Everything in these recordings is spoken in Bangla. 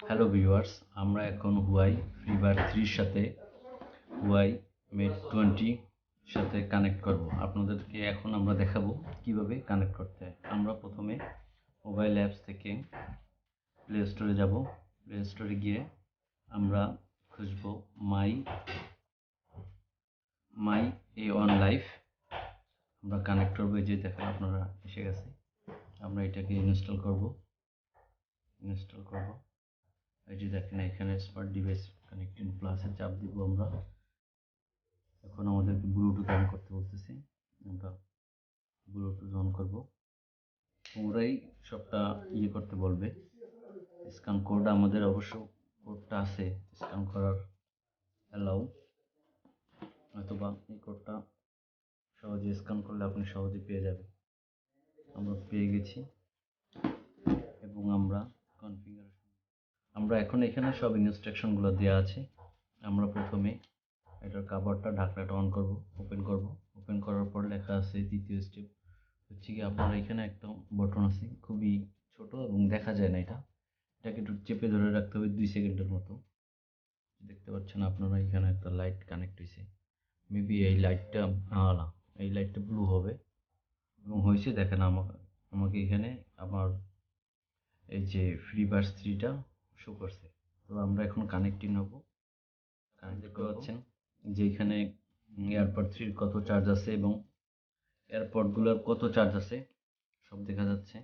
হ্যালো ভিউয়ার্স, আমরা এখন হুয়াই ফ্রিবার 3 সাথে হুয়াই মেট 20 সাথে কানেক্ট করব। আপনাদেরকে এখন আমরা দেখাবো কিভাবে কানেক্ট করতে হয়। আমরা প্রথমে মোবাইল অ্যাপস থেকে প্লে স্টোরে যাব। প্লে স্টোরে গিয়ে আমরা খুঁজব মাই মাই এ অন লাইফ। আমরা কানেক্ট করবো, এই যে দেখেন আপনারা এসে গেছে। আমরা এটাকে ইনস্টল করব। এই যে দেখেন এখানে স্মার্ট ডিভাইস কানেক্টিং প্লাসে চাপ দিব আমরা। এখন আমাদেরকে ব্লুটুথ অন করতে বলতেছে, আমরা ব্লুটুথ অন করব। ওরাই সবটা করতে বলবে। স্ক্যান কোড আমাদের অবশ্য কোডটা আছে স্ক্যান করার অ্যালাউ, অথবা এই কোডটা সহজে স্ক্যান করলে আপনি সহজে পেয়ে যাবেন। আমরা পেয়ে গেছি এবং আমরা আমরা এখন এখানে সব ইনস্ট্রাকশনগুলো দেওয়া আছে। আমরা প্রথমে এটার কাভারটা ঢাকনাটা অন করব, ওপেন করার পর লেখা আছে দ্বিতীয় স্টেপ হচ্ছে কি আপনার এখানে একটা বটন আছে, খুবই ছোট এবং দেখা যায় না। এটাকে একটু চেপে ধরে রাখতে হবে 2 সেকেন্ডের মতো। দেখতে পাচ্ছেন আপনারা এখানে একটা লাইট কানেক্ট হয়েছে। মেবি এই লাইটটা ব্লু হবে এবং হয়েছে। দেখেন আমাকে এখানে আমার এই যে FreeBuds 3টা শো করছে। তো আমরা এখন কানেক্টিং হব। দেখতে পাচ্ছেন যে এখানে এয়ারপড 3 কত চার্জ আছে এবং এয়ারপডগুলোর কত চার্জ আছে সব দেখা যাচ্ছে।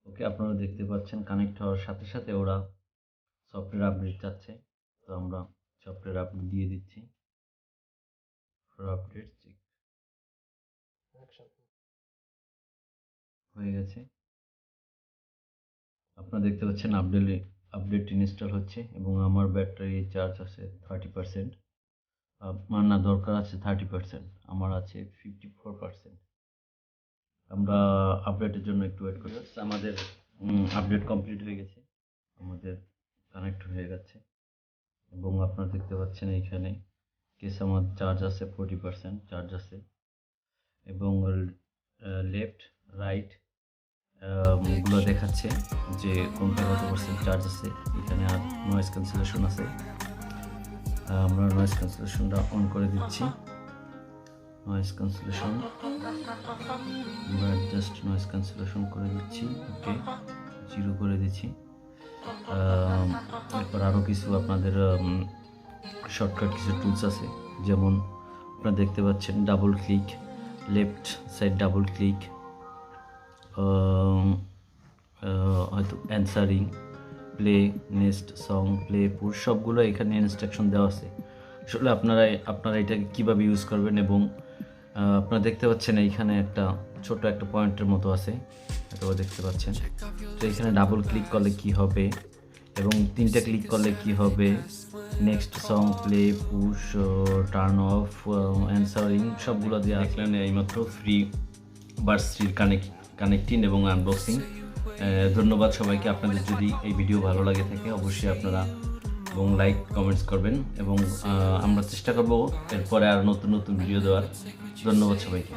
ওকে, আপনারা দেখতে পাচ্ছেন কানেক্ট হওয়ার সাথে সাথে ওরা সফটওয়্যার আপডেট চাচ্ছে। তো আমরা সফটওয়্যার আপডেট দিয়ে দিচ্ছি। আপডেট চেক হয়ে গেছে। আপনারা দেখতে পাচ্ছেন আপডেট ইনস্টল হচ্ছে এবং আমার ব্যাটারি চার্জ আছে 30%। আমার না দরকার আছে 30%, আমার আছে 54%। আমরা আপডেটের জন্য একটু ওয়েট করি। আমাদের আপডেট কমপ্লিট হয়ে গেছে, আমাদের কানেক্ট হয়ে গেছে এবং আপনারা দেখতে পাচ্ছেন এইখানে কেস আমার চার্জ আছে 40% চার্জ আছে এবং লেফট রাইট গুলো দেখাচ্ছে যে কোনটা কত পার্সেন্ট চার্জ আছে। এখানে আর নয়েজ ক্যান্সেলেশন আছে, আমরা নয়েজ ক্যান্সেলেশনটা অন করে দিচ্ছি। নয়েজ ক্যান্সেলেশন আমরা জাস্ট নয়েজ ক্যান্সেলেশন করে দিচ্ছি। ওকে, 0 করে দিচ্ছি। এরপর আরও কিছু আপনাদের শর্টকাট কিছু টুলস আছে, যেমন আপনারা দেখতে পাচ্ছেন double click, left side double click, হয়তো answering, play next song, play pause, সবগুলো এখানে ইনস্ট্রাকশন দেওয়া আছে। আসলে আপনারা এটাকে কীভাবে ইউজ করবেন এবং আপনারা দেখতে পাচ্ছেন এইখানে একটা ছোট একটা পয়েন্টের মতো আছে, এটাও দেখতে পাচ্ছেন। তো এখানে ডাবল ক্লিক করলে কি হবে এবং 3টা ক্লিক করলে কি হবে, next song, play, push, turn off, answering, সবগুলো দেওয়া আছে। এইমাত্র FreeBuds 3 কানেক্টিং এবং আনবক্সিং। ধন্যবাদ সবাইকে। আপনাদের যদি এই ভিডিও ভালো লাগে থাকে অবশ্যই আপনারা এবং লাইক কমেন্টস করবেন এবং আমরা চেষ্টা করব এরপরে আর নতুন নতুন ভিডিও দেওয়ার। ধন্যবাদ সবাইকে।